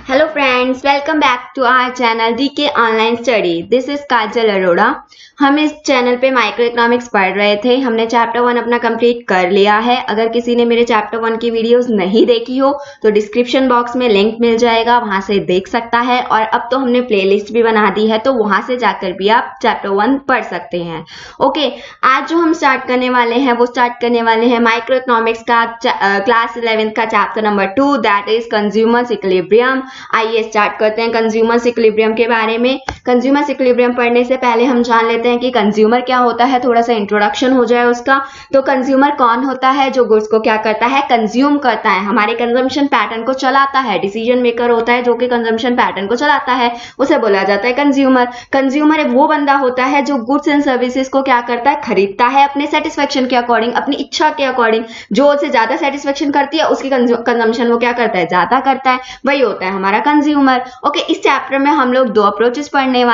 Hello friends, welcome back to our channel DK online study. This is Kajal Arora. हम इस channel पे micro economics पढ़ रहे थे। हमने चैप्टर 1 अपना कंप्लीट कर लिया है। अगर किसी ने मेरे चैप्टर 1 की वीडियोस नहीं देखी हो तो डिस्क्रिप्शन बॉक्स में लिंक मिल जाएगा, वहां से देख सकता है। और अब तो हमने प्लेलिस्ट भी बना दी है, तो वहां से जाकर भी आप चैप्टर 1 पढ़ सकते हैं। ओके, आज जो हम स्टार्ट करने वाले हैं वो स्टार्ट करने वाले हैं माइक्रो इकोनॉमिक्स का क्लास 11 का chapter number 2, that is consumers equilibrium. आइए स्टार्ट करते हैं कंज्यूमर्स इक्विलिब्रियम के बारे में। कंज्यूमर्स इक्विलिब्रियम पढ़ने से पहले हम जान लेते हैं कि कंज्यूमर क्या होता है, थोड़ा सा इंट्रोडक्शन हो जाए उसका। तो कंज्यूमर कौन होता है? जो गुड्स को क्या करता है, कंज्यूम करता है, हमारे कंजम्पशन पैटर्न को चलाता है। डिसीजन मेकर होता है जो कि कंजम्पशन पैटर्न को चलाता है, उसे बोला जाता है कंज्यूमर। कंज्यूमर वो बंदा होता है जो गुड्स एंड सर्विसेज को क्या करता है, खरीदता है अपने सेटिस्फेक्शन के अकॉर्डिंग, अपनी इच्छा के अकॉर्डिंग। जो उसे ज्यादा सेटिस्फेक्शन करती है उसकी कंजम्पशन वो क्या करता है, ज्यादा करता है, वही होता है हमारा कंज्यूमर। ओके, इस चैप्टर में हम लोग दो अप्रोचेस पढ़ने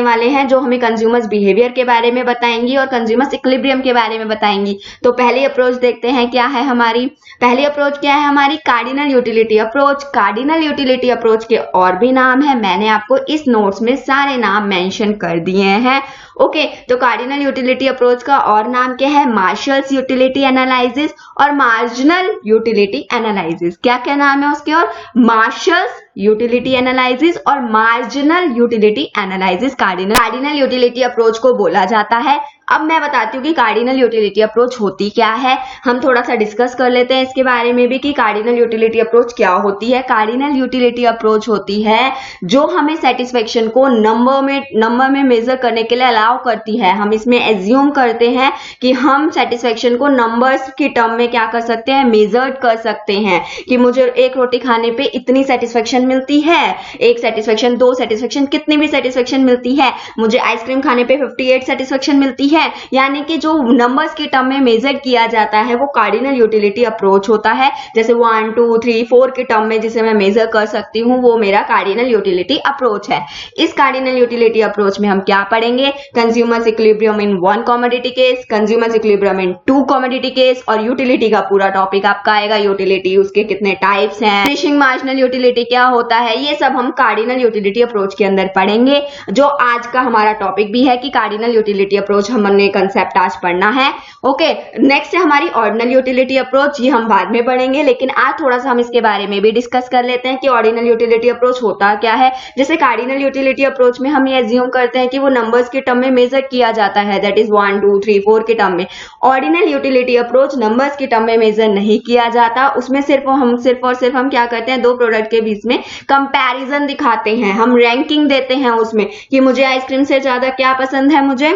वाले हैं जो हमें कंज्यूमर्स बिहेवियर के बारे में बताएंगी और कंज्यूमर्स इक्विलिब्रियम के बारे में बताएंगी। तो पहली अप्रोच देखते हैं क्या है हमारी। पहली अप्रोच क्या है हमारी, cardinal utility approach. Cardinal utility approach के और भी नाम है, मैंने आपको इस नोट्स में सारे नाम मेंशन कर दिए हैं। ओके, तो कार्डिनल यूटिलिटी अप्रोच का और नाम क्या है, मार्शल्स यूटिलिटी एनालिसिस और मार्जिनल यूटिलिटी एनालिसिस। क्या क्या नाम है उसके? और मार्शल्स यूटिलिटी एनालिसिस और marginal utility analysis cardinal utility approach को बोला जाता है। अब मैं बताती हूँ कि कार्डिनल यूटिलिटी अप्रोच होती क्या है। हम थोड़ा सा डिस्कस कर लेते हैं इसके बारे में भी कि कार्डिनल यूटिलिटी अप्रोच क्या होती है। कार्डिनल यूटिलिटी अप्रोच होती है जो हमें सेटिस्फेक्शन को नंबर में मेजर करने के लिए अलाउ करती है। हम इसमें एज्यूम करते हैं कि हम सेटिस्फेक्शन को नंबर्स की टर्म में क्या कर सकते हैं, मेजर्ड कर सकते हैं कि मुझे एक रोटी खाने पे इतनी सेटिस्फेक्शन मिलती है, एक सेटिस्फेक्शन, दो सेटिस्फेक्शन, कितनी भी सेटिस्फेक्शन मिलती है। मुझे आइसक्रीम खाने पे 58 सेटिस्फेक्शन मिलती है। यानी कि जो नंबर्स की टर्म में मेजर किया जाता है वो कार्डिनल यूटिलिटी अप्रोच होता है। जैसे 1 2 3 4 की टर्म में जिसे मैं मेजर कर सकती हूँ वो मेरा कार्डिनल यूटिलिटी अप्रोच है। इस कार्डिनल यूटिलिटी अप्रोच में हम क्या पढ़ेंगे, कंज्यूमर्स इक्विलिब्रियम इन 1 कमोडिटी केस, कंज्यूमर्स इक्विलिब्रियम इन 2 कमोडिटी केस, और यूटिलिटी का पूरा टॉपिक आपका आएगा। यूटिलिटी, उसके कितने टाइप्स हैं, फिनिशिंग मार्जिनल यूटिलिटी क्या होता है, ये सब हम कार्डिनल यूटिलिटी अप्रोच के अंदर पढ़ेंगे। जो आज का हमारा टॉपिक भी है कि कार्डिनल यूटिलिटी अप्रोच हमने कंसेप्ट आज पढ़ना है। ओके, नेक्स्ट है हमारी ऑर्डिनल यूटिलिटी अप्रोच। ये हम बाद में पढ़ेंगे, लेकिन आज थोड़ा सा हम इसके बारे में भी डिस्कस कर लेते हैं कि ऑर्डिनल यूटिलिटी अप्रोच होता क्या है। जैसे कार्डिनल यूटिलिटी अप्रोच में हम ये एज्यूम करते हैं कि वो नंबर्स की टर्म में मेजर किया जाता है, दैट इज 1 2 3 4 की टर्म में। ऑर्डिनल यूटिलिटी अप्रोच नंबर्स की टर्म में मेजर नहीं किया जाता, उसमें सिर्फ हम क्या करते हैं, दो प्रोडक्ट के बीच में कंपैरिजन दिखाते हैं, हम रैंकिंग देते हैं उसमें कि मुझे आइसक्रीम से ज्यादा क्या पसंद है, मुझे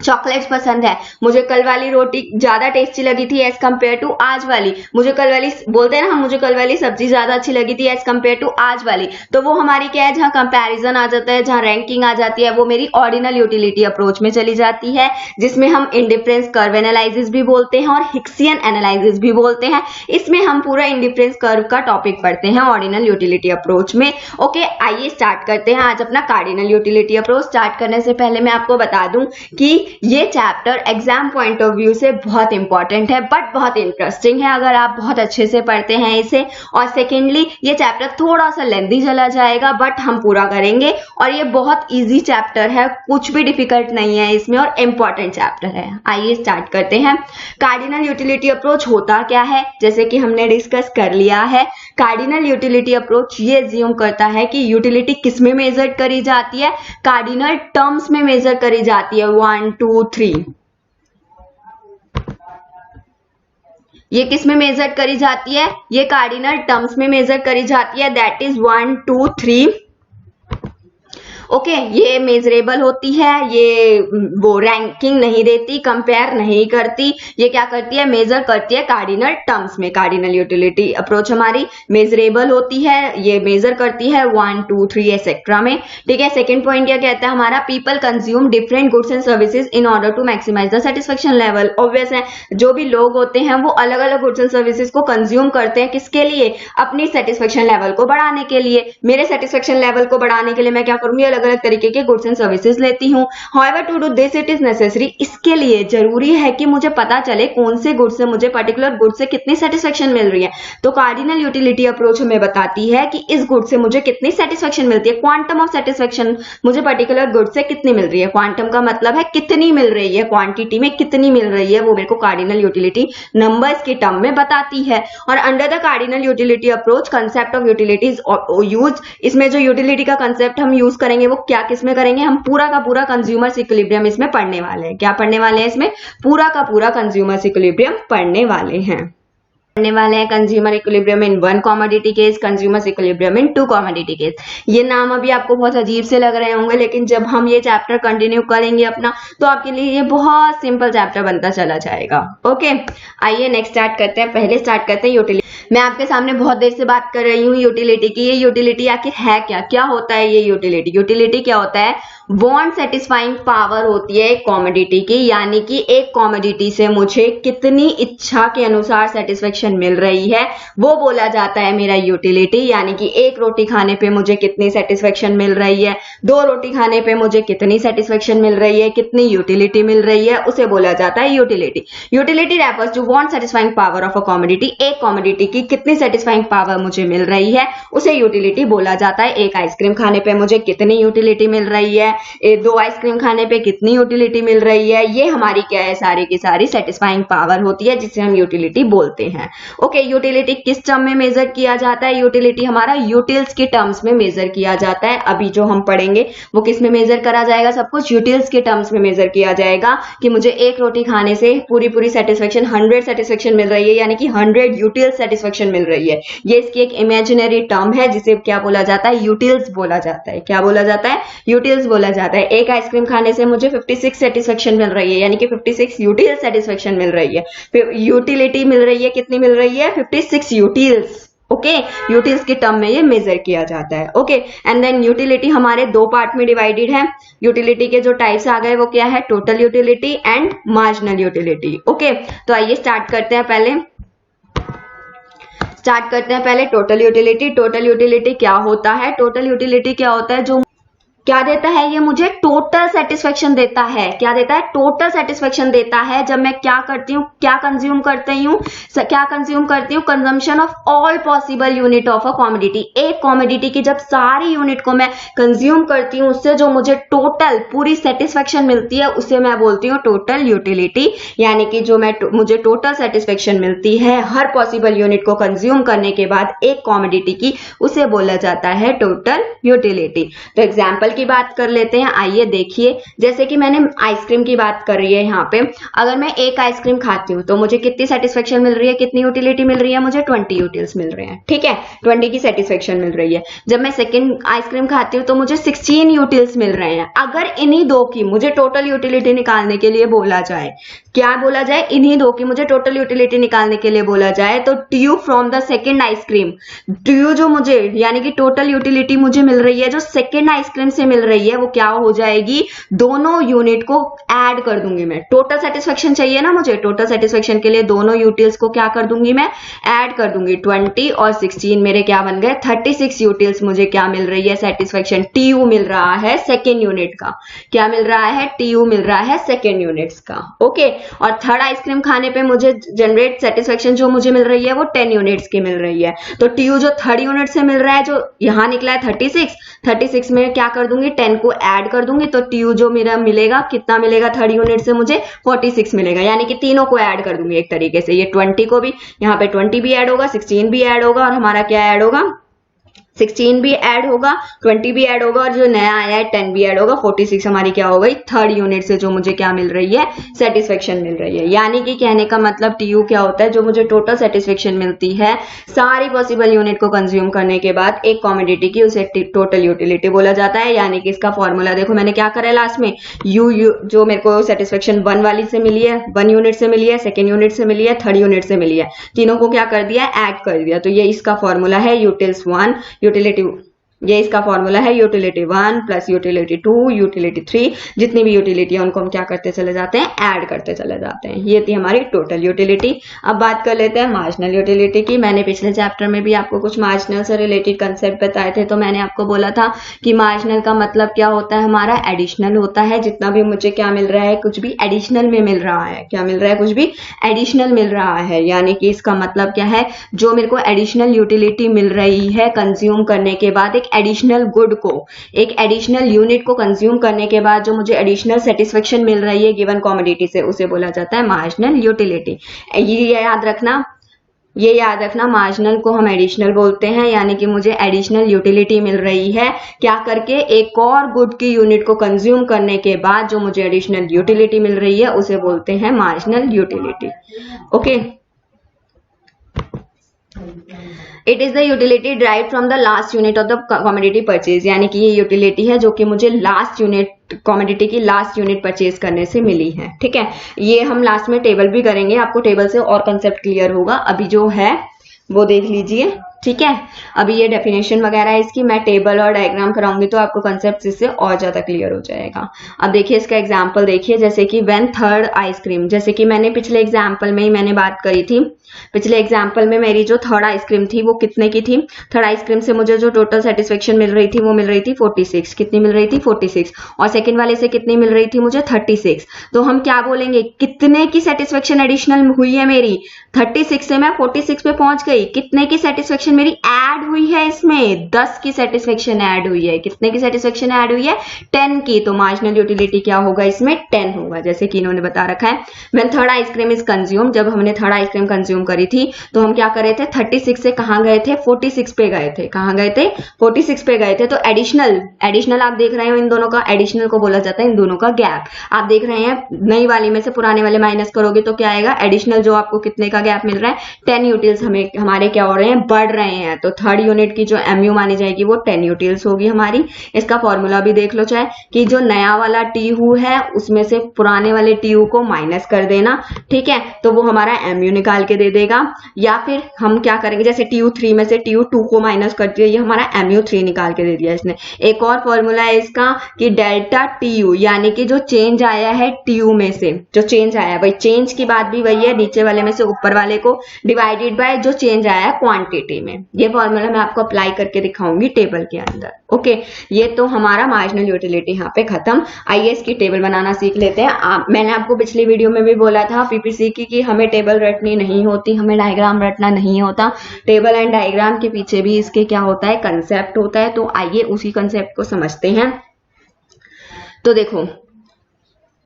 चॉकलेट्स पसंद है, मुझे कल वाली रोटी ज्यादा टेस्टी लगी थी एज कंपेयर टू आज वाली, मुझे कल वाली, बोलते हैं ना हम, मुझे कल वाली सब्जी ज्यादा अच्छी लगी थी एज कंपेयर टू आज वाली। तो वो हमारी क्या है, जहां कंपैरिजन आ जाता है, जहां रैंकिंग आ जाती है, वो मेरी ऑर्डिनल यूटिलिटी अप्रोच में चली जाती है, जिसमें हम इंडिफरेंस कर्व एनालिसिस भी बोलते हैं और हिक्सियन एनालिसिस भी बोलते हैं। इसमें हम पूरा इंडिफरेंस कर्व का टॉपिक पढ़ते हैं ऑर्डिनल यूटिलिटी अप्रोच में। ओके, आइए स्टार्ट करते हैं आज अपना कार्डिनल यूटिलिटी अप्रोच। स्टार्ट करने से पहले मैं आपको बता दूं कि ये chapter exam point of view से बहुत इंपॉर्टेंट है, बट बहुत इंटरेस्टिंग है अगर आप बहुत अच्छे से पढ़ते हैं इसे। और सेकेंडली, ये चैप्टर थोड़ा सा लेंथी चला जाएगा, बट हम पूरा करेंगे। और ये बहुत इजी चैप्टर है, कुछ भी डिफिकल्ट नहीं है इसमें, और इंपॉर्टेंट चैप्टर है। आइए स्टार्ट करते हैं। कार्डिनल यूटिलिटी अप्रोच होता क्या है, जैसे कि हमने डिस्कस कर लिया है। कार्डिनल यूटिलिटी अप्रोच ये एज्यूम करता है कि यूटिलिटी किस में मेजर करी जाती है, कार्डिनल टर्म्स में मेजर करी जाती है। 1 2 3 ये किस में मेजर करी जाती है, ये कार्डिनल टर्म्स में मेजर करी जाती है, दैट इज 1 2 3। ओके, ये मेजरेबल होती है, ये वो रैंकिंग नहीं देती, कंपेयर नहीं करती, ये क्या करती है, मेजर करती है कार्डिनल टर्म्स में। कार्डिनल यूटिलिटी अप्रोच हमारी मेजरेबल होती है, ये मेजर करती है 1 2 3 एक्सेट्रा में। ठीक है, सेकंड पॉइंट क्या कहता है हमारा, people consume different goods and services in order to maximize the satisfaction level. Obvious है, जो भी लोग होते हैं वो अलग अलग गुड्स एंड सर्विसेज को कंज्यूम करते हैं, किसके लिए, अपनी सेटिस्फेक्शन लेवल को बढ़ाने के लिए। मेरे सेटिस्फेक्शन लेवल को बढ़ाने के लिए मैं क्या करूंगी, अलग अलग तरीके के गुड्स एंड सर्विसेज लेती हूँ। However, to do this it is necessary, इसके लिए जरूरी है कि मुझे पता चले कौन से गुड से मुझे पर्टिकुलर गुड से कितनी सेटिस्फेक्शन मिल रही है। तो कार्डिनल यूटिलिटी अप्रोच हमें बताती है कि इस गुड से मुझे कितनी सेटिस्फेक्शन मिलती है, क्वांटम ऑफ सेटिस्फेक्शन मुझे पर्टिकुलर गुड से कितनी मिल रही है। क्वांटम का मतलब है कितनी मिल रही है, क्वांटिटी में कितनी मिल रही है, वो मेरे को कार्डिनल यूटिलिटी नंबर्स के टर्म में बताती है। और under the cardinal utility approach concept of utility is use, इसमें जो यूटिलिटी का कंसेप्ट हम यूज करेंगे वो क्या किसमें करेंगे, हम पूरा का पूरा कंज्यूमर इक्विलिब्रियम इसमें पढ़ने वाले हैं। क्या पढ़ने वाले हैं इसमें? पूरा का पूरा कंज्यूमर इक्विलिब्रियम पढ़ने वाले हैं। Consumer equilibrium in one commodity case, consumer equilibrium in two commodity case. ये नाम अभी आपको बहुत अजीब से लग रहे होंगे, लेकिन जब हम ये चैप्टर कंटिन्यू करेंगे अपना, तो आपके लिए ये बहुत सिंपल चैप्टर बनता चला जाएगा। ओके, आइए नेक्स्ट स्टार्ट करते हैं। पहले स्टार्ट करते हैं यूटिलिटी। मैं आपके सामने बहुत देर से बात कर रही हूँ यूटिलिटी की। ये यूटिलिटी आखिर है क्या, क्या होता है ये यूटिलिटी? यूटिलिटी क्या होता है? वांट सेटिस्फाइंग पावर होती है एक कमोडिटी की, यानी कि एक कमोडिटी से मुझे कितनी इच्छा के अनुसार सेटिस्फेक्शन मिल रही है, वो बोला जाता है मेरा यूटिलिटी। यानी कि एक रोटी खाने पे मुझे कितनी सेटिस्फेक्शन मिल रही है, 2 रोटी खाने पे मुझे कितनी सेटिस्फेक्शन मिल रही है, कितनी यूटिलिटी मिल रही है, उसे बोला जाता है utility. Utility refers to want satisfying power of a commodity. एक कमोडिटी की कितनी सेटिस्फाइंग पावर मुझे मिल रही है, उसे यूटिलिटी बोला जाता है। एक आइसक्रीम खाने पे मुझे कितनी यूटिलिटी मिल रही है, 2 आइसक्रीम खाने पे कितनी यूटिलिटी मिल रही है, ये हमारी क्या है, सारी की सारी सेटिस्फाइंग पावर होती है, जिसे हम यूटिलिटी बोलते हैं। ओके, यूटिलिटी किस टर्म में मेजर किया जाता है? यूटिलिटी हमारा यूटिल्स के टर्म्स में मेजर किया जाता है। अभी जो हम पढ़ेंगे वो किस में मेजर करा जाएगा? सब कुछ यूटिल्स के टर्म्स में मेजर किया जाएगा कि मुझे एक रोटी खाने से पूरी पूरी सेटिस्फेक्शन 100 सेटिस्फेक्शन मिल रही है, यानी कि 100 यूटिल्स सेटिस्फेक्शन मिल रही है। ये इसकी एक इमेजिनरी टर्म है जिसे क्या बोला जाता है? यूटिल्स बोला जाता है। क्या बोला जाता है? यूटिल्स बोला जाता है। एक आइसक्रीम खाने से मुझे 56 सेटिस्फेक्शन मिल रही है, यानी कि 56 यूटिल्स सेटिस्फेक्शन मिल रही है। फिर यूटिलिटी मिल रही है, कितनी मिल रही है? 56 यूटिल्स। ओके, यूटिल्स के टर्म में ये मेजर किया जाता है। ओके, एंड देन यूटिलिटी हमारे 2 पार्ट में डिवाइडेड है। यूटिलिटी के जो टाइप्स आ गए वो क्या है? Total utility and marginal utility. Okay, तो आइए स्टार्ट करते हैं पहले टोटल यूटिलिटी। टोटल यूटिलिटी क्या होता है? टोटल यूटिलिटी क्या होता है? जो क्या देता है? ये मुझे टोटल सेटिस्फेक्शन देता है। क्या देता है? टोटल सेटिस्फेक्शन देता है जब मैं क्या करती हूँ, क्या कंज्यूम करती हूँ, consumption of all possible unit of a commodity. एक कमोडिटी की जब सारी यूनिट को मैं कंज्यूम करती हूँ, उससे जो मुझे टोटल पूरी सेटिस्फेक्शन मिलती है, उसे मैं बोलती हूँ टोटल यूटिलिटी। यानी कि जो मुझे टोटल सेटिस्फेक्शन मिलती है हर पॉसिबल यूनिट को कंज्यूम करने के बाद एक कमोडिटी की, उसे बोला जाता है टोटल यूटिलिटी। तो एग्जाम्पल की बात कर लेते हैं। आइए देखिए, जैसे कि मैंने आइसक्रीम की बात कर रही है यहाँ पे। अगर मैं एक आइसक्रीम खाती हूँ तो मुझे कितनी सेटिस्फेक्शन मिल रही है, कितनी यूटिलिटी मिल रही है? मुझे 20 यूटिल्स मिल रहे हैं। ठीक है, 20 की सेटिस्फेक्शन मिल रही है। जब मैं सेकंड आइसक्रीम खाती हूँ तो मुझे 16 यूटिल्स मिल रहे हैं। अगर इन्हीं 2 की मुझे टोटल यूटिलिटी निकालने के लिए बोला जाए, क्या बोला जाए? इन्हीं 2 की मुझे टोटल यूटिलिटी निकालने के लिए बोला जाए, तो TU from the second ice cream, TU जो मुझे यानी कि टोटल यूटिलिटी मुझे मिल रही है जो सेकेंड आइसक्रीम से मिल रही है, वो क्या हो जाएगी? दोनों यूनिट को ऐड कर दूंगी मैं। टोटल सेटिस्फेक्शन चाहिए ना मुझे, टोटल सेटिस्फेक्शन के लिए दोनों यूटिल्स को क्या कर दूंगी मैं? ऐड कर दूंगी। 20 और 16 मेरे क्या बन गए? 36 यूटिल्स मुझे क्या मिल रही है? सेटिस्फेक्शन TU मिल रहा है सेकेंड यूनिट का। क्या मिल रहा है? TU मिल रहा है सेकेंड यूनिट्स का। ओके, और थर्ड आइसक्रीम खाने पे मुझे जनरेट सेटिस्फेक्शन जो मुझे मिल रही है वो 10 यूनिट्स की मिल रही है। तो TU जो थर्ड यूनिट से मिल रहा है, जो यहां निकला है 36 में क्या कर दूंगी? 10 को ऐड कर दूंगी। तो TU जो मेरा मिलेगा, कितना मिलेगा? थर्ड यूनिट से मुझे 46 मिलेगा, यानी कि तीनों को ऐड कर दूंगी एक तरीके से। ये 20 को भी, यहाँ पे 20 भी ऐड होगा, 16 भी ऐड होगा, और हमारा क्या ऐड होगा? 16 भी ऐड होगा, 20 भी ऐड होगा, और जो नया आया है 10 भी ऐड होगा। 46 हमारी क्या हो गई? थर्ड यूनिट से जो मुझे क्या मिल रही है? सेटिस्फेक्शन मिल रही है। यानी कि कहने का मतलब TU क्या होता है? जो मुझे टोटल सेटिस्फेक्शन मिलती है सारी पॉसिबल यूनिट को कंज्यूम करने के बाद एक कमोडिटी की, उसे टोटल यूटिलिटी बोला जाता है। यानी कि इसका फॉर्मूला देखो, मैंने क्या करा है लास्ट में, यू जो मेरे को सेटिस्फेक्शन 1 वाली से मिली है, 1 यूनिट से मिली है, सेकेंड यूनिट से मिली है, थर्ड यूनिट से मिली है, तीनों को क्या कर दिया? ऐड कर दिया। तो ये इसका फॉर्मूला है यूटिल्स 1 यूटिलिटी ये इसका फॉर्मूला है यूटिलिटी 1 प्लस यूटिलिटी 2 यूटिलिटी 3, जितनी भी यूटिलिटी है उनको हम क्या करते चले जाते हैं, ऐड करते चले जाते हैं। ये थी हमारी टोटल यूटिलिटी। अब बात कर लेते हैं मार्जिनल यूटिलिटी की। मैंने पिछले चैप्टर में भी आपको कुछ मार्जिनल से रिलेटेड कंसेप्ट बताए थे। तो मैंने आपको बोला था कि मार्जिनल का मतलब क्या होता है, हमारा एडिशनल होता है। जितना भी मुझे क्या मिल रहा है, कुछ भी एडिशनल में मिल रहा है। क्या मिल रहा है, कुछ भी एडिशनल मिल रहा है, यानी कि इसका मतलब क्या है, जो मेरे को एडिशनल यूटिलिटी मिल रही है कंज्यूम करने के बाद, एक एडिशनल गुड को, एक एडिशनल यूनिट को कंज्यूम करने के बाद जो मुझे एडिशनल सेटिस्फेक्शन मिल रही है गिवन कमोडिटी से, उसे बोला जाता है मार्जिनल यूटिलिटी। ये याद रखना मार्जिनल को हम एडिशनल बोलते हैं, यानी कि मुझे एडिशनल यूटिलिटी मिल रही है क्या करके, एक और गुड की यूनिट को कंज्यूम करने के बाद जो मुझे एडिशनल यूटिलिटी मिल रही है उसे बोलते हैं marginal utility. Okay, it is the utility drive from the last unit of the commodity purchase, यानी कि ये यूटिलिटी है जो कि मुझे लास्ट यूनिट, कमोडिटी की लास्ट यूनिट परचेज करने से मिली है। ठीक है, ये हम लास्ट में टेबल भी करेंगे, आपको टेबल से और कंसेप्ट क्लियर होगा। अभी जो है वो देख लीजिए। ठीक है, अभी ये डेफिनेशन वगैरह है इसकी, मैं टेबल और डायग्राम कराऊंगी तो आपको कंसेप्ट इससे और ज्यादा क्लियर हो जाएगा। अब देखिए इसका एग्जांपल देखिए, जैसे कि व्हेन थर्ड आइसक्रीम, जैसे कि मैंने पिछले एग्जांपल में ही मैंने बात करी थी। पिछले एग्जांपल में मेरी जो थर्ड आइसक्रीम थी वो कितने की थी, थर्ड आइसक्रीम से मुझे जो टोटल सेटिस्फेक्शन मिल रही थी वो मिल रही थी 46। कितनी मिल रही थी, 46। और सेकंड वाले से कितनी मिल रही थी मुझे, 36। तो हम क्या बोलेंगे, कितने की सेटिस्फेक्शन एडिशनल हुई है मेरी, 36 से मैं 46 पे पहुंच गई। कितने की सेटिस्फेक्शन मेरी ऐड हुई है, इसमें 10 की सेटिस्फेक्शन ऐड हुई है। कितने की सेटिस्फेक्शन ऐड हुई है, 10 की। तो मार्जिनल यूटिलिटी क्या होगा, इसमें 10 होगा, जैसे कि इन्होंने बता रखा है। When third ice cream is consume, जब हमने थर्ड आइसक्रीम कंज्यूम करी थी तो हम क्या कर रहे थे, 36 से कहां गए थे, 46 पे गए थे। कहां गए थे, 46 पे गए थे। तो एडिशनल आप देख रहे हो, इन दोनों का एडिशनल को बोला जाता है इन दोनों का गैप। आप देख रहे हैं नई वाली में से पुराने वाले माइनस करोगे तो क्या आएगा, एडिशनल जो आपको कितने का गैप मिल रहा है, 10 यूटिल्स हमारे क्या हो रहे हैं, बढ़ रहे हैं। तो थर्ड यूनिट की जो एमयू मानी जाएगी वो 10 यूटिल्स होगी हमारी। इसका फॉर्मूला भी देख लो चाहे, कि जो नया वाला टीयू है उसमें से पुराने वाले टीयू को माइनस कर देना। ठीक है, तो वो हमारा एमयू निकाल के दे देगा। या फिर हम क्या करेंगे, जैसे TU3 में से TU2 को माइनस कर दिया, ये हमारा MU3 निकाल के दे दिया इसने। एक और फॉर्मूला है इसका कि डेल्टा TU, यानी कि जो चेंज आया है TU में से, जो चेंज आया है वही चेंज की बात भी वही है, नीचे वाले में से ऊपर वाले को डिवाइडेड बाय जो चेंज आया है क्वांटिटी में। ये फॉर्मूला मैं आपको अप्लाई करके दिखाऊंगी टेबल के अंदर। ओके, ये तो हमारा मार्जिनल यूटिलिटी यहाँ पे खत्म। आइए इसकी टेबल बनाना सीख लेते हैं। मैंने आपको पिछली वीडियो में भी बोला था पीपीसी की कि हमें टेबल रटनी नहीं होती, हमें डायग्राम रटना नहीं होता। टेबल एंड डायग्राम के पीछे भी इसके क्या होता है, कंसेप्ट होता है। तो आइए उसी कंसेप्ट को समझते हैं। तो देखो,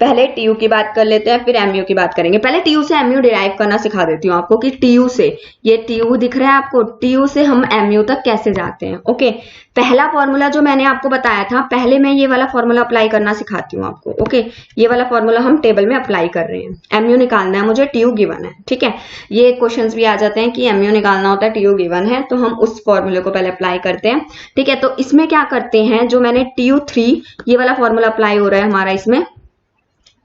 पहले टीयू की बात कर लेते हैं, फिर एमयू की बात करेंगे। पहले टीयू से एमयू डिराइव करना सिखा देती हूँ आपको कि टीयू से, ये टीयू दिख रहा है आपको, टीयू से हम एमयू तक कैसे जाते हैं। ओके, पहला फॉर्मूला जो मैंने आपको बताया था, पहले मैं ये वाला फॉर्मूला अप्लाई करना सिखाती हूँ आपको। ओके, ये वाला फॉर्मूला हम टेबल में अप्लाई कर रहे हैं। एमयू निकालना है मुझे, टीयू गिवन है। ठीक है, ये क्वेश्चंस भी आ जाते हैं कि एमयू निकालना होता है, टीयू गिवन है, तो हम उस फॉर्मूले को पहले अप्लाई करते हैं। ठीक है, तो इसमें क्या करते हैं, जो मैंने TU3 ये वाला फॉर्मूला अप्लाई हो रहा है हमारा इसमें,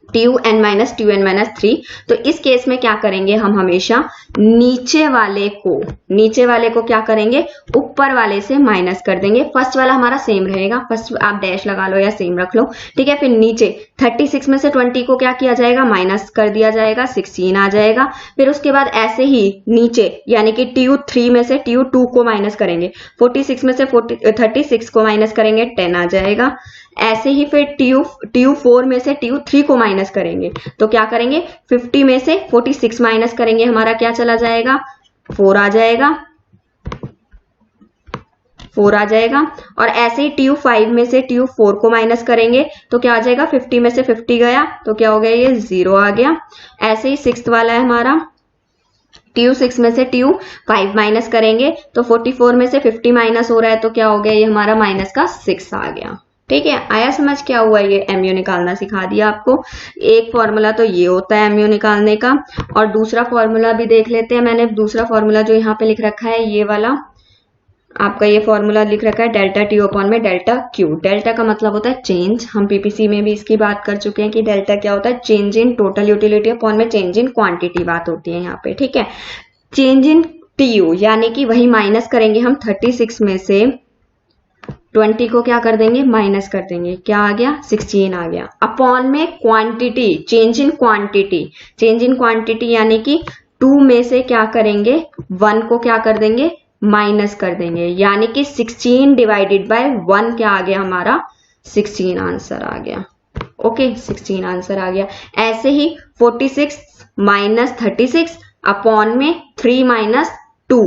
TUn-3। तो इस केस में क्या करेंगे, हम हमेशा नीचे वाले को क्या करेंगे, ऊपर वाले से माइनस कर देंगे। फर्स्ट वाला हमारा सेम रहेगा, फर्स्ट आप डैश लगा लो या सेम रख लो। ठीक है, फिर नीचे 36 में से 20 को क्या किया जाएगा, माइनस कर दिया जाएगा, 16 आ जाएगा। फिर उसके बाद ऐसे ही नीचे, यानी कि TU3 में से TU2 को माइनस करेंगे, 46 में से 36 को माइनस करेंगे, 10 आ जाएगा। ऐसे ही फिर TU4 में से TU3 को माइनस करेंगे, तो क्या करेंगे, 50 में से 46 माइनस करेंगे, हमारा क्या चला जाएगा, 4 आ जाएगा, 4 आ जाएगा। और ऐसे ही TU5 में से TU4 को माइनस करेंगे तो क्या आ जाएगा, 50 में से 50 गया तो क्या हो गया, ये 0 आ गया। ऐसे ही 6th वाला है हमारा, TU6 में से TU5 माइनस करेंगे तो 44 में से 50 माइनस हो रहा है तो क्या हो गया, ये हमारा माइनस का 6 आ गया। ठीक है, आया समझ क्या हुआ, ये एमयू निकालना सिखा दिया आपको। एक फॉर्मूला तो ये होता है एमयू निकालने का, और दूसरा फॉर्मूला भी देख लेते हैं। मैंने दूसरा फॉर्मूला जो यहाँ पे लिख रखा है, ये वाला आपका ये फॉर्मूला लिख रखा है, डेल्टा TU अपॉन में डेल्टा Q। डेल्टा का मतलब होता है चेंज, हम पीपीसी में भी इसकी बात कर चुके हैं कि डेल्टा क्या होता है, change in total utility upon में चेंज इन क्वांटिटी बात होती है यहाँ पे। ठीक है, चेंज इन TU यानी कि वही माइनस करेंगे हम 36 में से 20 को क्या कर देंगे, माइनस कर देंगे, क्या आ गया, 16 आ गया। अपॉन में quantity, change in quantity, change in quantity यानी कि 2 में से क्या करेंगे, 1 को क्या कर देंगे, माइनस कर देंगे, यानी कि 16 डिवाइडेड बाय 1 क्या आ गया हमारा, 16 आंसर आ गया। ओके, 16 आंसर आ गया। ऐसे ही 46 माइनस 36 अपॉन में 3 माइनस 2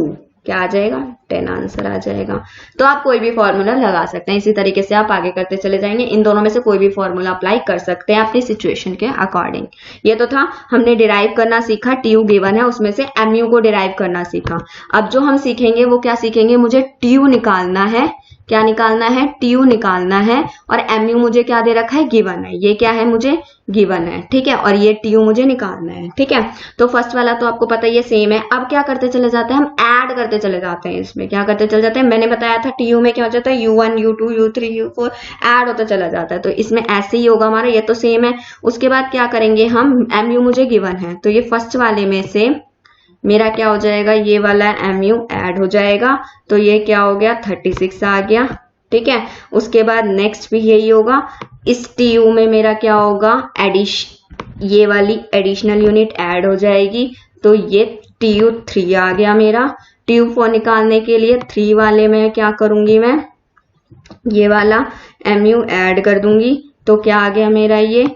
क्या आ जाएगा, 10 आंसर आ जाएगा। तो आप कोई भी फॉर्मूला लगा सकते हैं, इसी तरीके से आप आगे करते चले जाएंगे। इन दोनों में से कोई भी फॉर्मूला अप्लाई कर सकते हैं अपनी सिचुएशन के अकॉर्डिंग। ये तो था, हमने डिराइव करना सीखा, टीयू गिवन है उसमें से एमयू को डिराइव करना सीखा। अब जो हम सीखेंगे वो क्या सीखेंगे, मुझे टीयू निकालना है, क्या निकालना है, टीयू निकालना है, और एमयू मुझे क्या दे रखा है, गिवन है, ये क्या है, मुझे गिवन है, ठीक है, और ये टीयू मुझे निकालना है, ठीक है। तो फर्स्ट वाला तो आपको पता ही है, सेम है। अब क्या करते चले जाते हैं, हम ऐड करते चले जाते हैं, इसमें क्या करते चले जाते हैं, मैंने बताया था टीयू में क्या हो जाता है, U1 U2 U3 U4 add होता चला जाता है, तो इसमें ऐसे ही होगा हमारा, ये तो सेम है। उसके बाद क्या करेंगे हम, एमयू मुझे गिवन है, तो ये फर्स्ट वाले में से मेरा क्या हो जाएगा, ये वाला एमयू ऐड हो जाएगा, तो ये क्या हो गया, 36 आ गया, ठीक है। उसके बाद नेक्स्ट भी यही होगा, इस टीयू में मेरा क्या होगा, ये वाली एडिशनल यूनिट ऐड हो जाएगी, तो ये टीयू 3 आ गया मेरा। टीयू 4 निकालने के लिए 3 वाले में क्या करूंगी मैं, ये वाला एमयू ऐड कर दूंगी, तो क्या आ गया मेरा, ये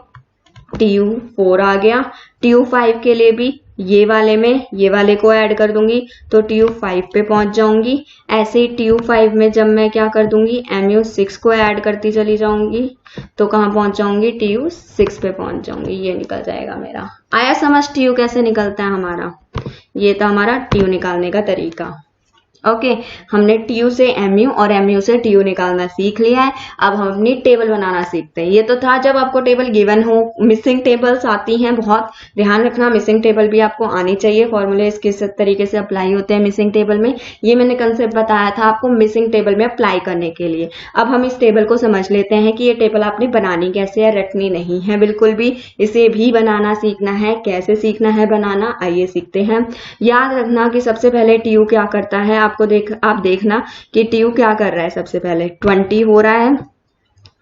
टीयू 4 आ गया। टीयू 5 के लिए भी ये वाले में ये वाले को ऐड कर दूंगी, तो टीयू 5 पे पहुंच जाऊंगी। ऐसे ही टीयू 5 में जब मैं क्या कर दूंगी, एमयू 6 को ऐड करती चली जाऊंगी, तो कहाँ पहुंच जाऊंगी, टीयू 6 पे पहुंच जाऊंगी, ये निकल जाएगा मेरा। आया समझ टीयू कैसे निकलता है हमारा, ये था हमारा टीयू निकालने का तरीका। ओके, हमने टीयू से एमयू और एमयू से टीयू निकालना सीख लिया है। अब हम अपनी टेबल बनाना सीखते हैं। ये तो था जब आपको टेबल गिवन हो। मिसिंग टेबल्स आती हैं, बहुत ध्यान रखना, मिसिंग टेबल भी आपको आनी चाहिए। फॉर्मूले किस तरीके से अप्लाई होते हैं मिसिंग टेबल में, ये मैंने कंसेप्ट बताया था आपको मिसिंग टेबल में अप्लाई करने के लिए। अब हम इस टेबल को समझ लेते हैं कि ये टेबल आपने बनानी कैसे है, रटनी नहीं है बिल्कुल भी, इसे भी बनाना सीखना है। कैसे सीखना है बनाना, आइए सीखते हैं। याद रखना कि सबसे पहले टीयू क्या करता है, आप देखना कि टीयू क्या कर रहा है। सबसे पहले 20 हो रहा है,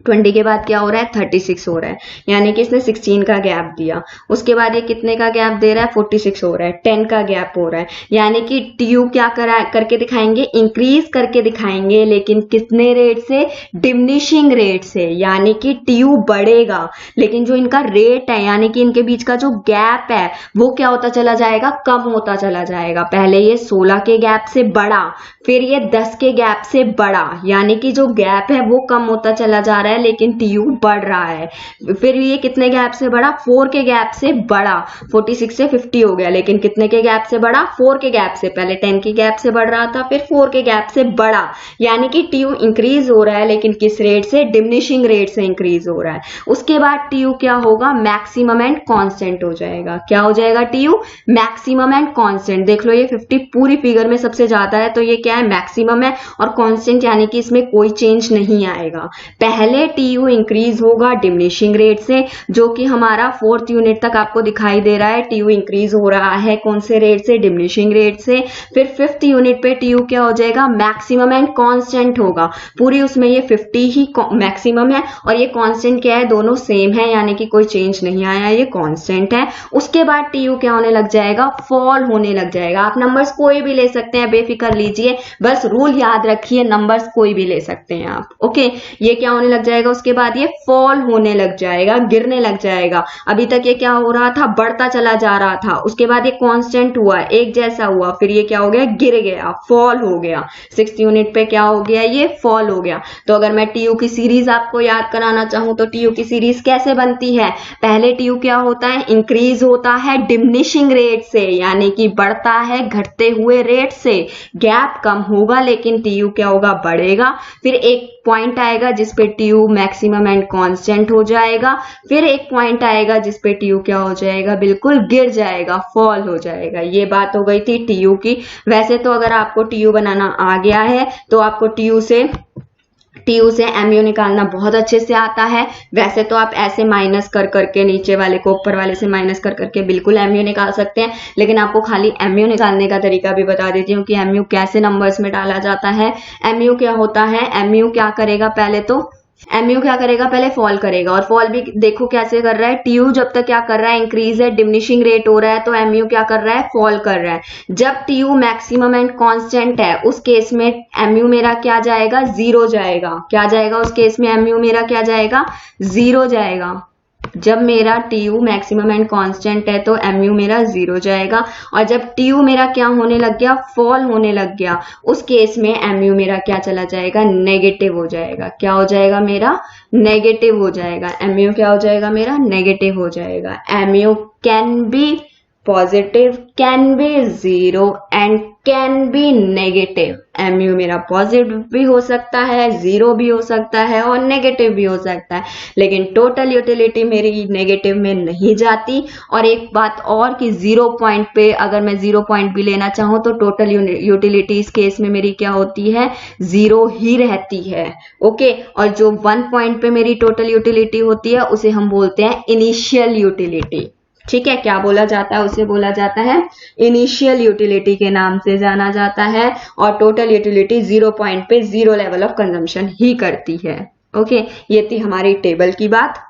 20 के बाद क्या हो रहा है, 36 हो रहा है, यानी कि इसने 16 का गैप दिया। उसके बाद ये कितने का गैप दे रहा है, 46 हो रहा है, 10 का गैप हो रहा है, यानी कि टीयू क्या करके दिखाएंगे, इंक्रीज करके दिखाएंगे, लेकिन कितने रेट से, डिमिनिशिंग रेट से, यानी कि टीयू बढ़ेगा, लेकिन जो इनका रेट है यानी कि इनके बीच का जो गैप है वो क्या होता चला जाएगा, कम होता चला जाएगा। पहले ये 16 के गैप से बढ़ा, फिर ये 10 के गैप से बढ़ा, यानी कि जो गैप है वो कम होता चला जा रहा है, लेकिन टीयू बढ़ रहा है। फिर ये कितने गैप से बढ़ा, 4 के गैप से बढ़ा, 46 से 50 हो गया, लेकिन कितने के गैप से बढ़ा, 4 के गैप से। पहले 10 के गैप से बढ़ रहा था, फिर 4 के गैप से बढ़ा, यानी कि टीयू इंक्रीज हो रहा है, लेकिन किस रेट से, डिमिनिशिंग रेट से इंक्रीज हो रहा है। उसके बाद टीयू क्या होगा, मैक्सिमम एंड कांस्टेंट हो जाएगा। क्या हो जाएगा, टीयू मैक्सिमम एंड कांस्टेंट। देख लो ये 50 पूरी फिगर में सबसे ज्यादा है, तो ये क्या है, मैक्सिमम है, और कांस्टेंट यानी कि इसमें कोई चेंज नहीं आएगा। पहले टीयू इंक्रीज होगा डिमिनिशिंग रेट से, जो कि हमारा 4th यूनिट तक आपको दिखाई दे रहा है। टीयू इंक्रीज हो रहा है कौन से रेट से, डिमिनिशिंग रेट से। फिर 5th यूनिट पे टीयू क्या हो जाएगा, मैक्सिमम एंड कांस्टेंट होगा। पूरी उसमें ये 50 ही मैक्सिमम है और ये कांस्टेंट क्या है, दोनों सेम है, यानी कि कोई चेंज नहीं आया, ये कांस्टेंट है। उसके बाद टीयू क्या होने लग जाएगा, फॉल होने लग जाएगा। आप नंबर्स कोई भी ले सकते हैं, बेफिक्र लीजिए, बस रूल याद रखिए, नंबर्स कोई भी ले सकते हैं आप। ओके, ये क्या होने लग जाएगा, उसके बाद ये फॉल होने लग जाएगा, गिरने लग जाएगा। अभी तक ये क्या हो रहा था, बढ़ता चला जा रहा था, उसके बाद ये कांस्टेंट हुआ, एक जैसा हुआ, फिर ये क्या हो गया, गिर गया, फॉल हो गया। 6th यूनिट पे क्या हो गया, ये फॉल हो गया। तो अगर मैं टीयू की सीरीज आपको याद कराना चाहूं तो टीयू की सीरीज कैसे बनती है, पहले टीयू क्या होता है, इंक्रीज होता है डिमिनिशिंग रेट से, यानी कि बढ़ता है घटते हुए रेट से। गैप कम होगा लेकिन टीयू क्या होगा, बढ़ेगा। फिर एक पॉइंट आएगा जिसपे टीयू मैक्सिमम एंड कांस्टेंट हो जाएगा। फिर एक पॉइंट आएगा जिसपे टीयू क्या हो जाएगा, बिल्कुल गिर जाएगा, फॉल हो जाएगा। ये बात हो गई थी टीयू की। वैसे तो अगर आपको टीयू बनाना आ गया है तो आपको टीयू से TU से MU निकालना बहुत अच्छे से आता है। वैसे तो आप ऐसे माइनस कर करके नीचे वाले को ऊपर वाले से माइनस कर करके बिल्कुल MU निकाल सकते हैं, लेकिन आपको खाली MU निकालने का तरीका भी बता देती हूँ कि MU कैसे नंबर्स में डाला जाता है। MU क्या होता है, MU क्या करेगा, MU क्या करेगा, पहले फॉल करेगा, और फॉल भी देखो कैसे कर रहा है। TU जब तक क्या कर रहा है, इंक्रीज है, डिमिनिशिंग रेट हो रहा है, तो MU क्या कर रहा है, फॉल कर रहा है। जब TU मैक्सिमम एंड कांस्टेंट है, उस केस में MU मेरा क्या जाएगा, 0 जाएगा। क्या जाएगा उस केस में, MU मेरा क्या जाएगा, 0 जाएगा। जब मेरा TU मैक्सिमम एंड कांस्टेंट है तो MU मेरा 0 जाएगा, और जब TU मेरा क्या होने लग गया, फॉल होने लग गया, उस केस में MU मेरा क्या चला जाएगा, नेगेटिव हो जाएगा। क्या हो जाएगा मेरा, नेगेटिव हो जाएगा। MU क्या हो जाएगा मेरा, नेगेटिव हो जाएगा। MU can be positive, can be 0 and can be negative. MU मेरा पॉजिटिव भी हो सकता है, 0 भी हो सकता है और नेगेटिव भी हो सकता है, लेकिन टोटल यूटिलिटी मेरी नेगेटिव में नहीं जाती। और एक बात और कि 0 पॉइंट पे अगर मैं 0 पॉइंट भी लेना चाहूं तो टोटल यूटिलिटी इस केस में मेरी क्या होती है, 0 ही रहती है। ओके, और जो 1 पॉइंट पे मेरी टोटल यूटिलिटी होती है उसे हम बोलते हैं इनिशियल यूटिलिटी। ठीक है, क्या बोला जाता है, उसे बोला जाता है इनिशियल यूटिलिटी के नाम से जाना जाता है। और टोटल यूटिलिटी 0 पॉइंट पे 0 लेवल ऑफ कंजम्पशन ही करती है। ओके, ये थी हमारी टेबल की बात।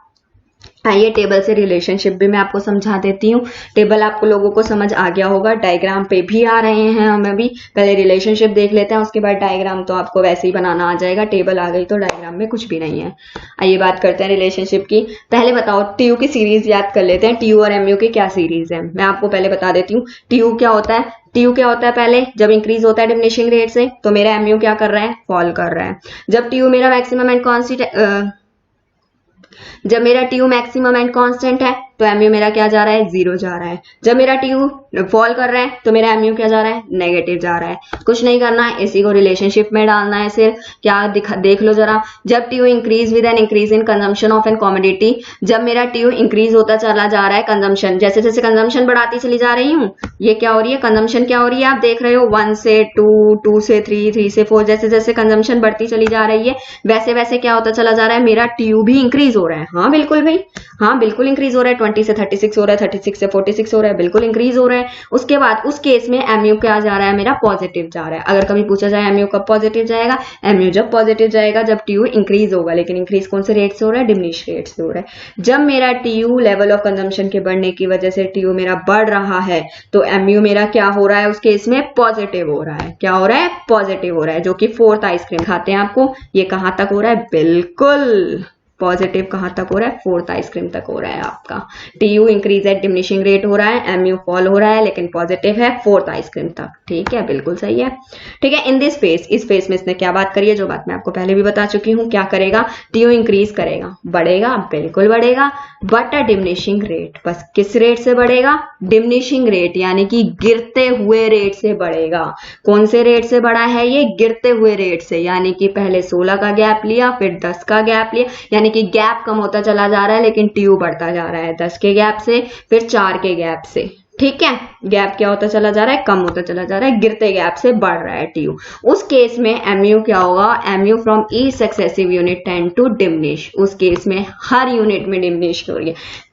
आइए टेबल से रिलेशनशिप भी मैं आपको समझा देती हूँ। टेबल आपको लोगों को समझ आ गया होगा, डायग्राम पे भी आ रहे हैं हमें भी। पहले रिलेशनशिप देख लेते हैं, उसके बाद डायग्राम तो आपको वैसे ही बनाना आ जाएगा। टेबल आ गई तो डायग्राम में कुछ भी नहीं है। आइए बात करते हैं रिलेशनशिप की। पहले बताओ TU की सीरीज याद कर लेते हैं। TU और MU की क्या सीरीज है, मैं आपको पहले बता देती हूँ। TU क्या होता है, TU क्या होता है, पहले जब इंक्रीज होता है डिमिनिशिंग रेट से तो मेरा MU क्या कर रहा है, फॉल कर रहा है। जब TU मेरा मैक्सिमम एंड कांस्टेंट जब मेरा TU मैक्सिमम एंड कांस्टेंट है तो MU मेरा क्या जा रहा है, 0 जा रहा है। जब मेरा TU फॉल कर रहा है तो मेरा MU क्या जा रहा है, नेगेटिव जा रहा है। कुछ नहीं करना है, इसी को रिलेशनशिप में डालना है सिर्फ। क्या देख लो जरा, जब TU increase with an increase in consumption of an commodity, जब मेरा TU इंक्रीज होता चला जा रहा है कंजम्पशन, जैसे जैसे कंजम्पशन बढ़ाती चली जा रही हूँ, ये क्या हो रही है, कंजम्पशन क्या हो रही है, आप देख रहे हो 1 से 2, 2 से 3, 3 से 4, जैसे जैसे कंजम्पशन बढ़ती चली जा रही है वैसे वैसे क्या होता चला जा रहा है, मेरा TU भी इंक्रीज हो रहा है। हाँ बिल्कुल भाई, हाँ बिल्कुल इंक्रीज हो रहा है। 20 से 36 हो रहा है, 36 से 46 हो रहा है, बिल्कुल इंक्रीज हो रहा है। उसके बाद उस केस में MU क्या जा रहा है, मेरा पॉजिटिव जा रहा है। अगर कभी पूछा जाए MU कब पॉजिटिव जाएगा, MU जब पॉजिटिव जाएगा जब TU इंक्रीज होगा, लेकिन इंक्रीज कौन से रेट से हो रहा है, डिमिनिश रेट से हो रहा है। जब मेरा TU लेवल ऑफ कंजम्पशन के बढ़ने की वजह से TU मेरा बढ़ रहा है तो MU मेरा क्या हो रहा है, उस केस में पॉजिटिव हो रहा है। क्या हो रहा है, पॉजिटिव हो रहा है, जो कि 4th आइसक्रीम खाते हैं आपको, ये कहां तक हो रहा है, बिल्कुल पॉजिटिव कहां तक हो रहा है, 4th आइसक्रीम तक हो रहा है आपका। TU increase at diminishing rate हो रहा है, MU फॉल हो रहा है, लेकिन पॉजिटिव है 4th आइसक्रीम तक। ठीक है, बिल्कुल सही है। ठीक है, इन दिस फेस, इस फेस में इसने क्या बात करी है, जो बात मैं आपको पहले भी बता चुकी हूँ। क्या करेगा, TU इंक्रीज करेगा, बढ़ेगा, बिल्कुल बढ़ेगा, बट अ डिमिनिशिंग रेट। बस किस रेट से बढ़ेगा, डिमिनिशिंग रेट, यानी कि गिरते हुए रेट से बढ़ेगा। कौन से रेट से बढ़ा है ये, गिरते हुए रेट से, यानी कि पहले 16 का गैप लिया, फिर 10 का गैप लिया, यानी कि गैप कम होता चला जा रहा है लेकिन TU बढ़ता जा रहा है। 10 के गैप से, फिर 4 के गैप से। ठीक है, गैप क्या होता चला जा रहा है, कम होता चला जा रहा है, गिरते गैप से बढ़ रहा है TU। उस केस में MU क्या होगा, MU from each successive unit tend to diminish. उस केस में हर यूनिट में डिमिनिश हो रही है।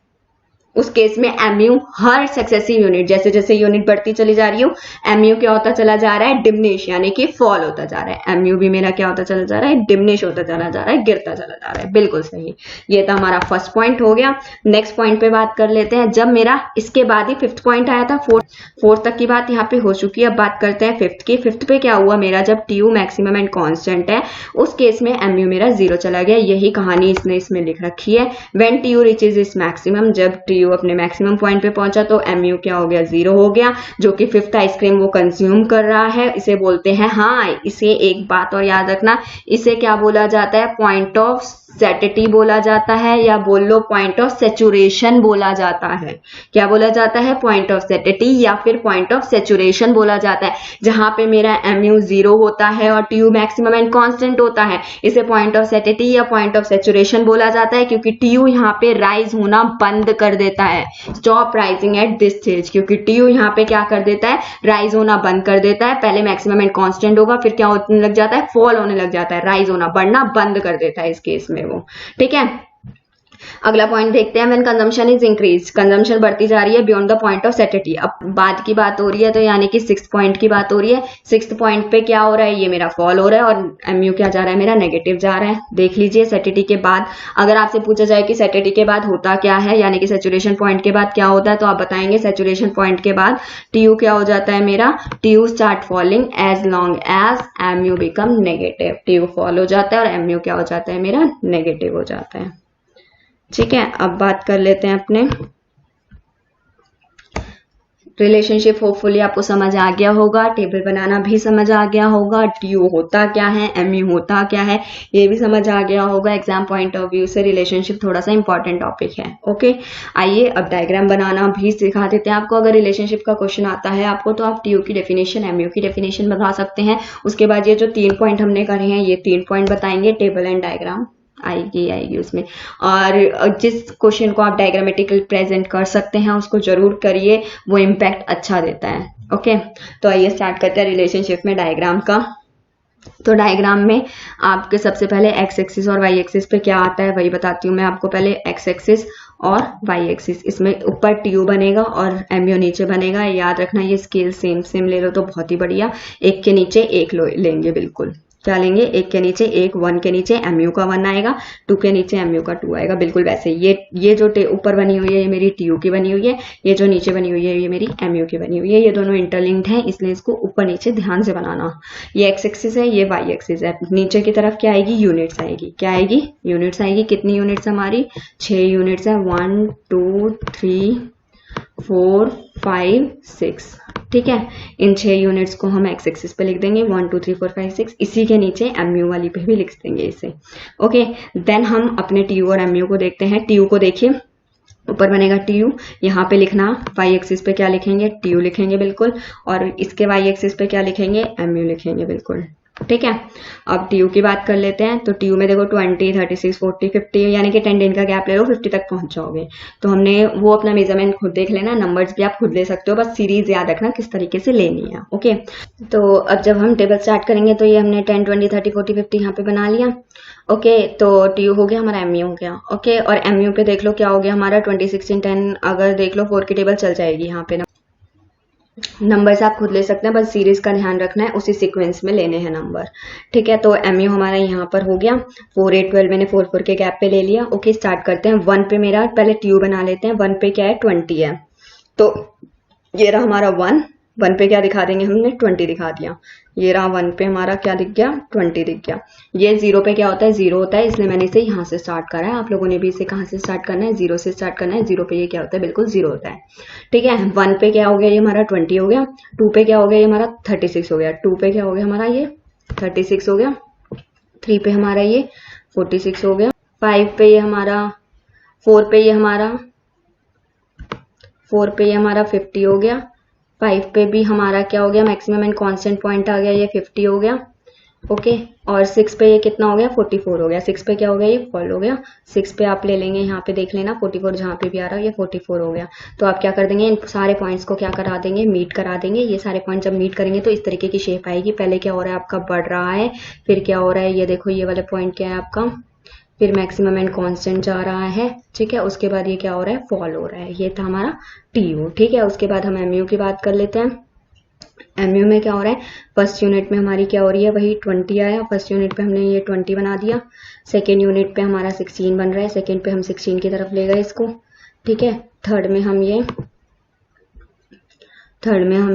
उस केस में MU हर सक्सेसिव यूनिट, जैसे जैसे यूनिट बढ़ती चली जा रही हो, MU क्या होता चला जा रहा है, डिमिनिश, यानी कि फॉल होता जा रहा है। MU भी मेरा क्या होता चला जा रहा है, डिमिनिश होता चला जा रहा है, गिरता चला जा रहा है। बिल्कुल सही, ये तो हमारा फर्स्ट पॉइंट हो गया। नेक्स्ट पॉइंट पे बात कर लेते हैं। जब मेरा इसके बाद ही 5th पॉइंट आया था, 4th तक की बात यहाँ पे हो चुकी है। अब बात करते हैं 5th की। 5th पे क्या हुआ मेरा, जब TU मैक्सिमम एंड कांस्टेंट है उस केस में MU मेरा 0 चला गया। यही कहानी इसने इसमें लिख रखी है। व्हेन TU रीचेज इस मैक्सिमम, जब TU अपने मैक्सिमम पॉइंट पे पहुंचा तो MU क्या हो गया, 0 हो गया, जो कि 5th आइसक्रीम वो कंज्यूम कर रहा है। इसे बोलते हैं, हाँ इसे एक बात और याद रखना, इसे क्या बोला जाता है, पॉइंट ऑफ सैटिटी बोला जाता है, या बोल लो पॉइंट ऑफ सेचुरेशन बोला जाता है। क्या बोला जाता है, पॉइंट ऑफ सैटिटी या फिर पॉइंट ऑफ सेचुरेशन बोला जाता है। जहां पे मेरा MU 0 होता है और TU मैक्सिमम एंड कांस्टेंट होता है, इसे पॉइंट ऑफ सैटिटी या पॉइंट ऑफ सेचुरेशन बोला जाता है, क्योंकि TU यहाँ पे राइज होना बंद कर देता है, stop rising at this stage, क्योंकि टीयू यहाँ पे क्या कर देता है, राइज होना बंद कर देता है। पहले मैक्सिमम एंड कांस्टेंट होगा, फिर क्या होने लग जाता है, फॉल होने लग जाता है, राइज होना बढ़ना बंद कर देता है इस केस में वो। ठीक है, अगला पॉइंट देखते हैं, when consumption is increase, consumption बढ़ती जा रही है beyond the point of satisfaction. अब बाद की बात हो रही है, तो यानी कि 6th पॉइंट की बात हो रही है। 6th पॉइंट पे क्या हो रहा है, ये मेरा फॉल हो रहा है और एमयू क्या जा रहा है, मेरा नेगेटिव जा रहा है। देख लीजिए सैटिस्फैक्शन के बाद, अगर आपसे पूछा जाए कि सैटिस्फैक्शन के बाद होता क्या है, यानी कि सैचुरेशन पॉइंट के बाद क्या होता है, तो आप बताएंगे सैचुरेशन पॉइंट के बाद टीयू क्या हो जाता है मेरा, TU start falling as long as MU become negative. TU fall हो जाता है और एमयू क्या हो जाता है मेरा, नेगेटिव हो जाता है। ठीक है, अब बात कर लेते हैं अपने रिलेशनशिप। होपफुली आपको समझ आ गया होगा, टेबल बनाना भी समझ आ गया होगा, टीयू होता क्या है, एमयू होता क्या है, ये भी समझ आ गया होगा। एग्जाम पॉइंट ऑफ व्यू से रिलेशनशिप थोड़ा सा इंपॉर्टेंट टॉपिक है। ओके, आइए अब डायग्राम बनाना भी सिखा देते हैं आपको। अगर रिलेशनशिप का क्वेश्चन आता है आपको, तो आप टीयू की डेफिनेशन, एमयू की डेफिनेशन बता सकते हैं। उसके बाद ये जो 3 पॉइंट हमने करे हैं, ये 3 पॉइंट बताएंगे, टेबल एंड डायग्राम आएगी उसमें। और जिस क्वेश्चन को आप डायग्रामेटिकल प्रेजेंट कर सकते हैं उसको जरूर करिए, वो इम्पैक्ट अच्छा देता है। ओके, तो आइए स्टार्ट करते हैं रिलेशनशिप में डायग्राम का। तो डायग्राम में आपके सबसे पहले एक्स एक्सिस और वाई एक्सिस पे क्या आता है वही बताती हूँ मैं आपको। पहले एक्स एक्सिस और वाई एक्सिस, इसमें ऊपर टीयू बनेगा और एमयू नीचे बनेगा। याद रखना ये स्केल सेम सेम ले लो तो बहुत ही बढ़िया, एक के नीचे एक लेंगे, बिल्कुल क्या लेंगे, एक के नीचे एक, 1 के नीचे एमयू का 1 आएगा, 2 के नीचे एमयू का 2 आएगा, बिल्कुल वैसे। ये जो ऊपर बनी हुई है ये मेरी टीयू की बनी हुई है, ये जो नीचे बनी हुई है ये मेरी एमयू की बनी हुई है। ये दोनों इंटरलिंक्ड हैं, इसलिए इसको ऊपर नीचे ध्यान से बनाना। ये एक्स एक्सिस है, ये वाई एक्सिस है। नीचे की तरफ क्या आएगी, यूनिट्स आएगी। क्या आएगी, यूनिट्स आएगी। कितनी यूनिट्स हमारी, 6 यूनिट्स है, 1 2 3 4 5 6। ठीक है, इन 6 यूनिट्स को हम एक्स एक्सिस पे लिख देंगे, 1 2 3 4 5 6। इसी के नीचे एमयू वाली पे भी लिख देंगे इसे। ओके, देन हम अपने टीयू और एमयू को देखते हैं। टीयू को देखिए, ऊपर बनेगा टीयू, यहाँ पे लिखना वाई एक्सिस पे क्या लिखेंगे, टीयू लिखेंगे बिल्कुल, और इसके वाई एक्सिस पे क्या लिखेंगे, एमयू लिखेंगे बिल्कुल। ठीक है, अब टीयू की बात कर लेते हैं। तो टीयू में देखो 20 36 40 50, यानी कि 10 दिन का गैप ले लो, 50 तक पहुंच जाओगे। तो हमने वो अपना मेजरमेंट खुद देख लेना, नंबर्स भी आप खुद ले सकते हो, बस सीरीज याद रखना किस तरीके से लेनी है। ओके, तो अब जब हम टेबल स्टार्ट करेंगे तो ये हमने 10 20 30 40 50 यहाँ पे बना लिया। ओके, तो टीयू हो गया हमारा, एमयू हो गया। ओके, और एमयू पे देख लो क्या हो गया हमारा, 20 16 10, अगर देख लो 4 की टेबल चल जाएगी यहाँ पे। नंबर्स आप खुद ले सकते हैं, बस सीरीज का ध्यान रखना है, उसी सीक्वेंस में लेने हैं नंबर। ठीक है, तो एमयू हमारा यहाँ पर हो गया। 4 8 12 मैंने 4 4 के गैप पे ले लिया। ओके, स्टार्ट करते हैं। 1 पे मेरा पहले टीयू बना लेते हैं। 1 पे क्या है, 20 है, तो ये रहा हमारा 1 पे क्या दिखा देंगे, हमने 20 दिखा दिया। ये रहा 1 पे हमारा क्या दिख गया, 20 दिख गया। ये 0 पे क्या होता है, 0 होता है, इसलिए मैंने इसे यहाँ से स्टार्ट करा है। आप लोगों ने भी इसे कहाँ से स्टार्ट करना है, 0 से स्टार्ट करना है। 0 पे ये क्या होता है, बिल्कुल 0 होता है। ठीक है, 1 पे क्या हो गया, ये हमारा 20 हो गया। 2 पे क्या हो गया, ये हमारा 36 हो गया। 2 पे क्या हो गया हमारा, ये 36 हो गया। 3 पे हमारा ये 46 हो गया। 5 पे ये हमारा 4 पे ये हमारा 50 हो गया। 5 पे भी हमारा क्या हो गया, मैक्सिमम एंड कांस्टेंट पॉइंट आ गया, ये 50 हो गया। ओके, और 6 पे ये कितना हो गया, 44 हो गया। 6 पे क्या हो गया, ये फॉल हो गया। 6 पे आप ले लेंगे, यहाँ पे देख लेना 44 जहाँ पे भी आ रहा है, ये 44 हो गया। तो आप क्या कर देंगे, इन सारे पॉइंट्स को क्या करा देंगे, मीट करा देंगे। ये सारे पॉइंट जब मीट करेंगे तो इस तरीके की शेप आएगी। पहले क्या हो रहा है आपका, बढ़ रहा है, फिर क्या हो रहा है, ये देखो ये वाले पॉइंट क्या है आपका, फिर मैक्सिमम एंड कांस्टेंट जा रहा है। ठीक है, उसके बाद ये क्या हो रहा है, फॉल हो रहा है। ये था हमारा टीयू। ठीक है, उसके बाद हम एमयू की बात कर लेते हैं। एमयू में क्या हो रहा है, फर्स्ट यूनिट में हमारी क्या हो रही है, वही 20 आया। फर्स्ट यूनिट पे हमने ये 20 बना दिया। सेकेंड यूनिट पे हमारा 16 बन रहा है, सेकेंड पे हम 16 की तरफ ले गए इसको। ठीक है, थर्ड में हम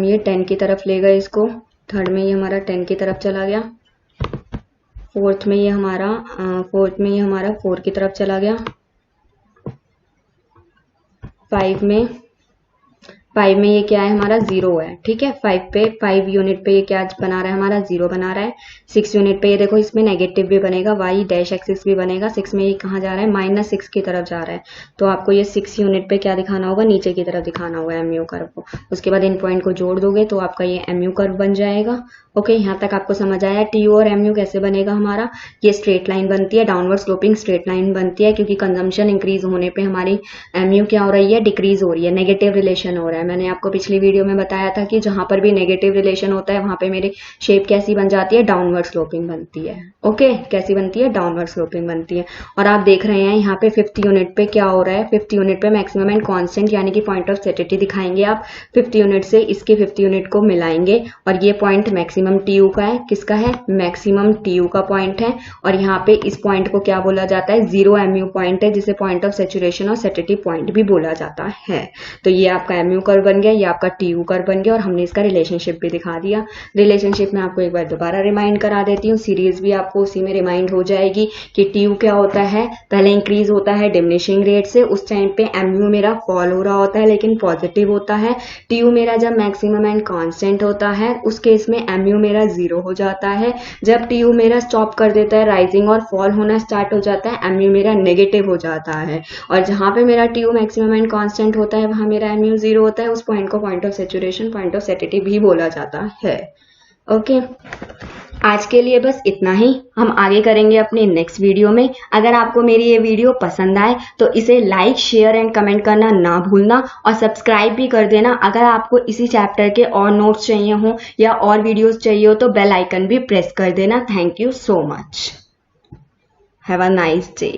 ये 10 की तरफ ले गए इसको। थर्ड में ये हमारा 10 की तरफ चला गया। फोर्थ में ये हमारा 4 की तरफ चला गया। 5 में ये क्या है हमारा, 0 है। ठीक है, 5 यूनिट पे ये क्या बना रहा है हमारा, 0 बना रहा है। 6 यूनिट पे ये देखो इसमें नेगेटिव भी बनेगा, वाई डैश एक्सिस भी बनेगा। 6 में ये कहाँ जा रहा है, -6 की तरफ जा रहा है। तो आपको ये 6 यूनिट पे क्या दिखाना होगा, नीचे की तरफ दिखाना होगा एमयू कर्व को। उसके बाद इन पॉइंट को जोड़ दोगे तो आपका ये एमयू कर्व बन जाएगा। ओके, यहाँ तक आपको समझ आया टी और एम यू कैसे बनेगा हमारा। ये स्ट्रेट लाइन बनती है, डाउनवर्ड स्लोपिंग स्ट्रेट लाइन बनती है, क्योंकि कंजम्पशन इंक्रीज होने पे हमारी एम यू क्या हो रही है, डिक्रीज हो रही है, नेगेटिव रिलेशन हो रहा है। मैंने आपको पिछली वीडियो में बताया था कि जहां पर भी नेगेटिव रिलेशन होता है वहां पे मेरी शेप कैसी बन जाती है, डाउनवर्ड स्लोपिंग बनती है। ओके, कैसी बनती है, डाउनवर्ड स्लोपिंग बनती है। और आप देख रहे हैं यहाँ पे 5th यूनिट पे क्या हो रहा है, 5th यूनिट पे मैक्सिमम एंड कांस्टेंट यानी कि पॉइंट ऑफ सेटिटी दिखाएंगे आप। 5th यूनिट से इसके 5th यूनिट को मिलाएंगे और ये पॉइंट मैक्सिमम टी यू का है। किसका है, मैक्सिमम टी यू का पॉइंट है। और यहाँ पे इस पॉइंट को क्या बोला जाता है, 0 MU पॉइंट है, जिसे पॉइंट ऑफ सेचुरेशन और सेटिटी पॉइंट भी बोला जाता है। तो ये आपका MU कर्व बन गया, ये आपका TU कर्व बन गया और हमने इसका रिलेशनशिप भी दिखा दिया। रिलेशनशिप में आपको एक बार दोबारा रिमाइंड करा देती हूँ, सीरीज भी आपको उसी में रिमाइंड हो जाएगी कि TU क्या होता है, पहले इंक्रीज होता है डिमिनिशिंग रेट से, उस टाइम पे MU मेरा फॉल हो रहा होता है लेकिन पॉजिटिव होता है। TU मेरा जब मैक्सिमम एंड कांस्टेंट होता है उस केस में MU मेरा 0 हो जाता है। जब TU मेरा स्टॉप कर देता है राइजिंग और फॉल होना स्टार्ट हो जाता है, MU मेरा नेगेटिव हो जाता है। और जहां पे मेरा TU मैक्सिमम एंड कांस्टेंट होता है वहां मेरा MU 0 होता है। उस पॉइंट को point of saturation, point of satiety भी बोला जाता है। ओके, आज के लिए बस इतना ही। हम आगे करेंगे अपने नेक्स्ट वीडियो में। अगर आपको मेरी ये वीडियो पसंद आए तो इसे लाइक, शेयर एंड कमेंट करना ना भूलना और सब्सक्राइब भी कर देना। अगर आपको इसी चैप्टर के और नोट्स चाहिए हो या और वीडियोस चाहिए हो तो बेल आइकन भी प्रेस कर देना। Thank you so much. Have a nice day.